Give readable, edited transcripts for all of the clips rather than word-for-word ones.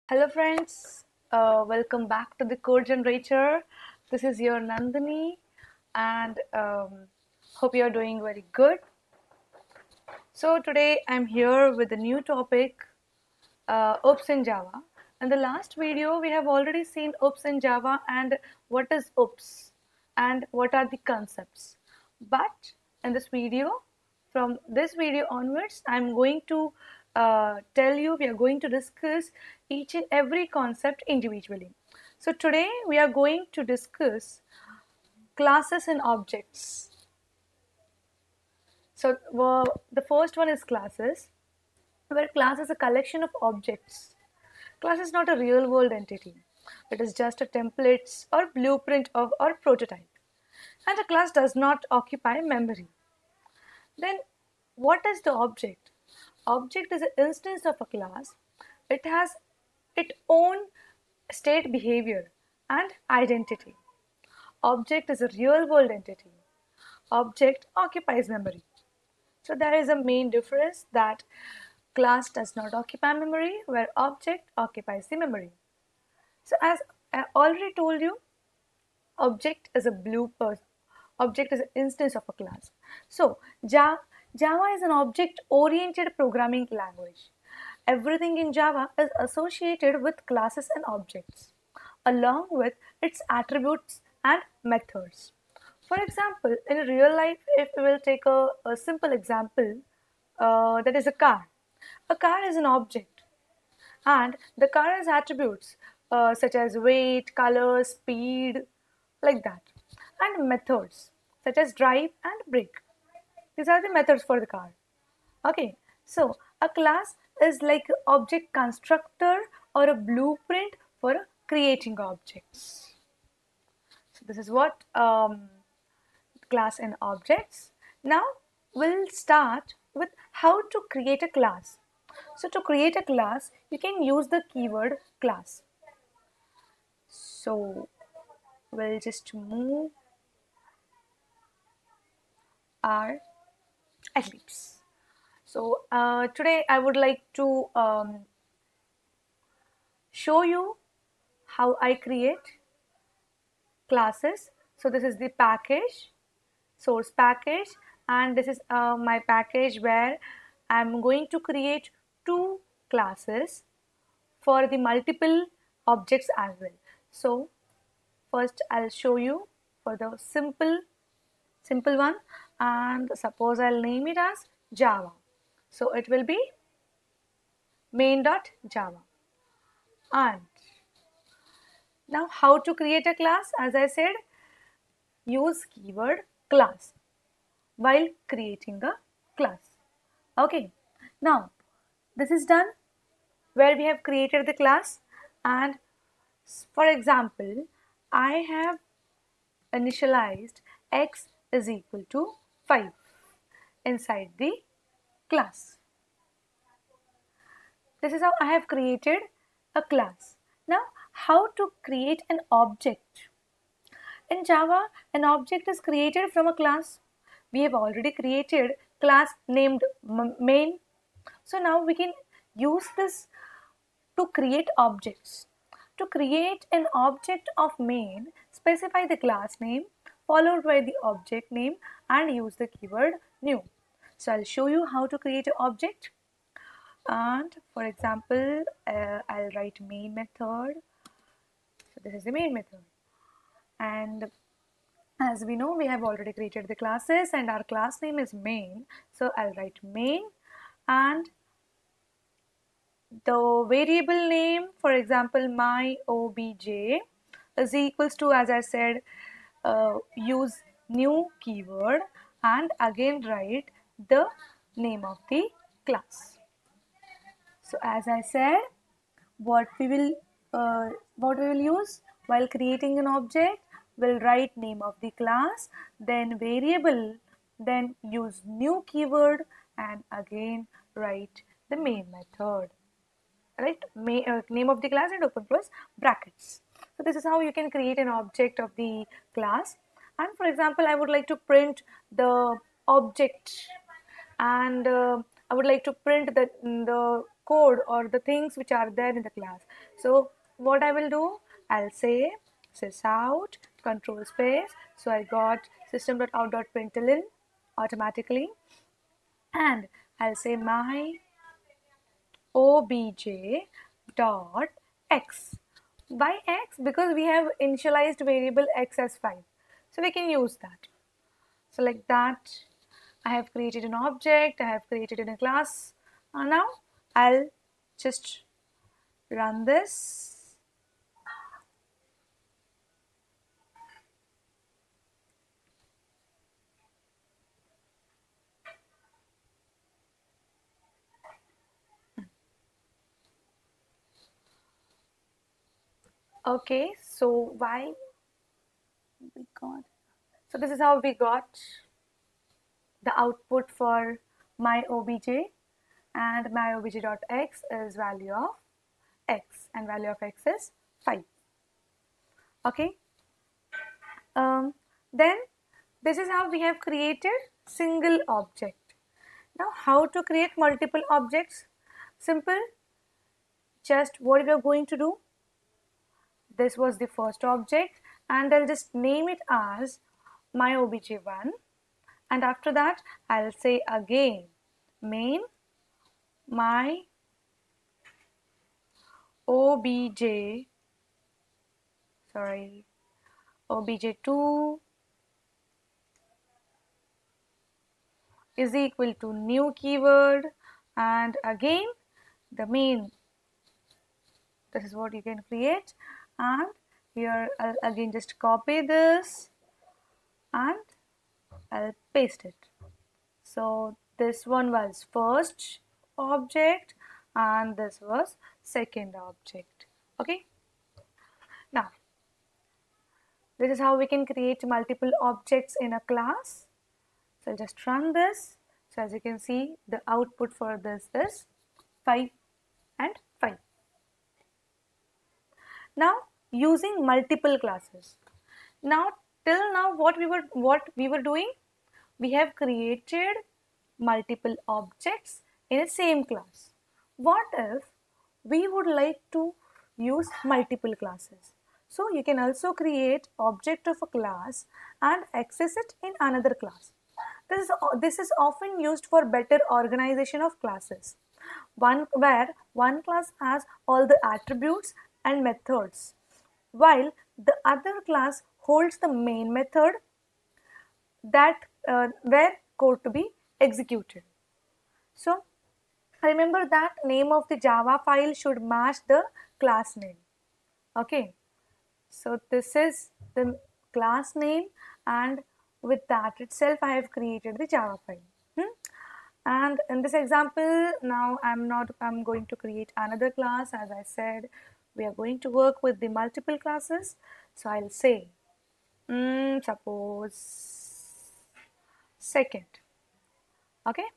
Hello friends, welcome back to the Code Generator. This is your Nandini and hope you are doing very good. So today I'm here with a new topic, OOPS in Java. In the last video we have already seen OOPS in Java and what is OOPS and what are the concepts. But in this video, from this video onwards, I'm going to tell you, we are going to discuss each and every concept individually. So today we are going to discuss classes and objects. So the first one is classes, where class is a collection of objects. Class is not a real world entity. It is just a template or blueprint of or prototype. And a class does not occupy memory. Then what is the object? Object is an instance of a class. It has its own state behavior and identity. Object is a real world entity. Object occupies memory. So there is a main difference that class does not occupy memory where object occupies the memory. So as I already told you, object is object is an instance of a class. So Java is an object-oriented programming language. Everything in Java is associated with classes and objects, along with its attributes and methods. For example, in real life, if we will take a simple example, that is a car. A car is an object, and the car has attributes such as weight, color, speed, like that, and methods such as drive and brake. These are the methods for the car. Okay, so a class is like an object constructor or a blueprint for creating objects. So this is what class and objects. Now we'll start with how to create a class. So to create a class, you can use the keyword class. So we'll just move our Eclipse. So today I would like to show you how I create classes. So this is the package, source package, and this is my package where I'm going to create two classes for the multiple objects as well. So first I'll show you for the simple one, and suppose I'll name it as Java. So it will be main.java. And now how to create a class? As I said, use keyword class while creating a class. Okay, now this is done where we have created the class, and for example, I have initialized x is equal to 5 inside the class. This is how I have created a class. Now, how to create an object? In Java, an object is created from a class. We have already created class named main. So now we can use this to create objects. To create an object of main, specify the class name followed by the object name and use the keyword new. So I'll show you how to create an object. And for example, I'll write main method. So this is the main method. And as we know, we have already created the classes and our class name is main. So I'll write main, and the variable name, for example, my obj is equals to, as I said, use new keyword and again write the name of the class. So as I said, what we will use while creating an object, we'll write name of the class, then variable, then use new keyword and again write the main method. Right, name of the class and open close brackets. So this is how you can create an object of the class. And for example, I would like to print the object, and I would like to print the code or the things which are there in the class. So what I will do, I'll say sysout control space. So I got system.out.println automatically, and I'll say my obj dot x. Why x? Because we have initialized variable x as 5, so we can use that. So like that, I have created an object, I have created in a class, and now I'll just run this. Okay, so why we got, so this is how we got the output for my obj, and my obj.x is value of x, and value of x is 5. Okay, then this is how we have created single object. Now how to create multiple objects? Simple. Just what we are going to do, this was the first object, and I'll just name it as my obj1, and after that I'll say again main my obj, sorry, obj2 is equal to new keyword, and again the main. This is what you can create, and here I'll again just copy this and I'll paste it. So this one was first object and this was second object. Okay, now this is how we can create multiple objects in a class. So I'll just run this. So as you can see, the output for this is 5 and 5. Now using multiple classes. Now till now what we were doing, we have created multiple objects in a same class. What if we would like to use multiple classes? So you can also create object of a class and access it in another class. This is often used for better organization of classes. Where one class has all the attributes and methods, while the other class holds the main method that where code to be executed. So remember that name of the Java file should match the class name. Okay, so this is the class name, and with that itself I have created the Java file. And in this example, now I'm going to create another class. As I said, we are going to work with the multiple classes. So I'll say suppose second. Okay,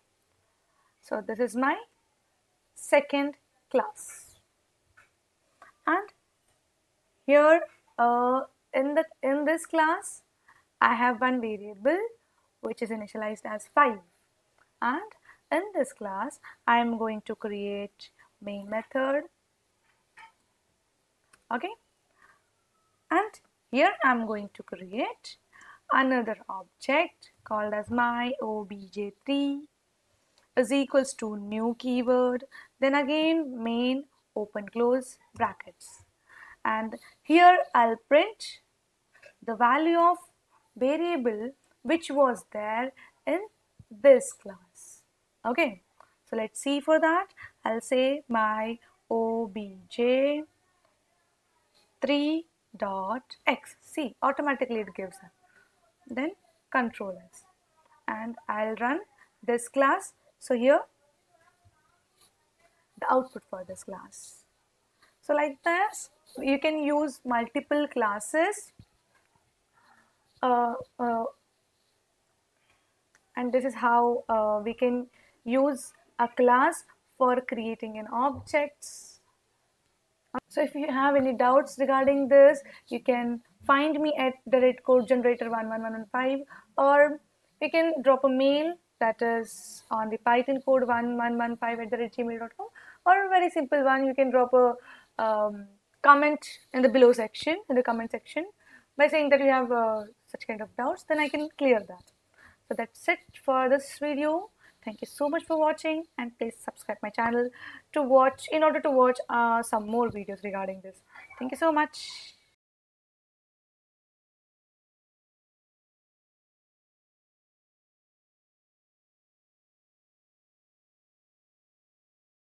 so this is my second class, and here in this class I have one variable which is initialized as 5, and in this class I am going to create main method. Okay, and here I am going to create another object called as my obj3 is equals to new keyword, then again main open close brackets, and here I'll print the value of variable which was there in this class. Okay, so let's see. For that I'll say my obj3 dot x. See, automatically it gives that. Then control S, and I'll run this class. So here the output for this class. So like this you can use multiple classes, and this is how we can use a class for creating an objects. So if you have any doubts regarding this, you can find me at the codegenerator11115, or you can drop a mail, that is on the python code 1115 @gmail.com, or a very simple one, you can drop a comment in the below section, in the comment section, by saying that you have such kind of doubts, then I can clear that. So that's it for this video. Thank you so much for watching, and please subscribe my channel to watch, in order to watch some more videos regarding this. Thank you so much.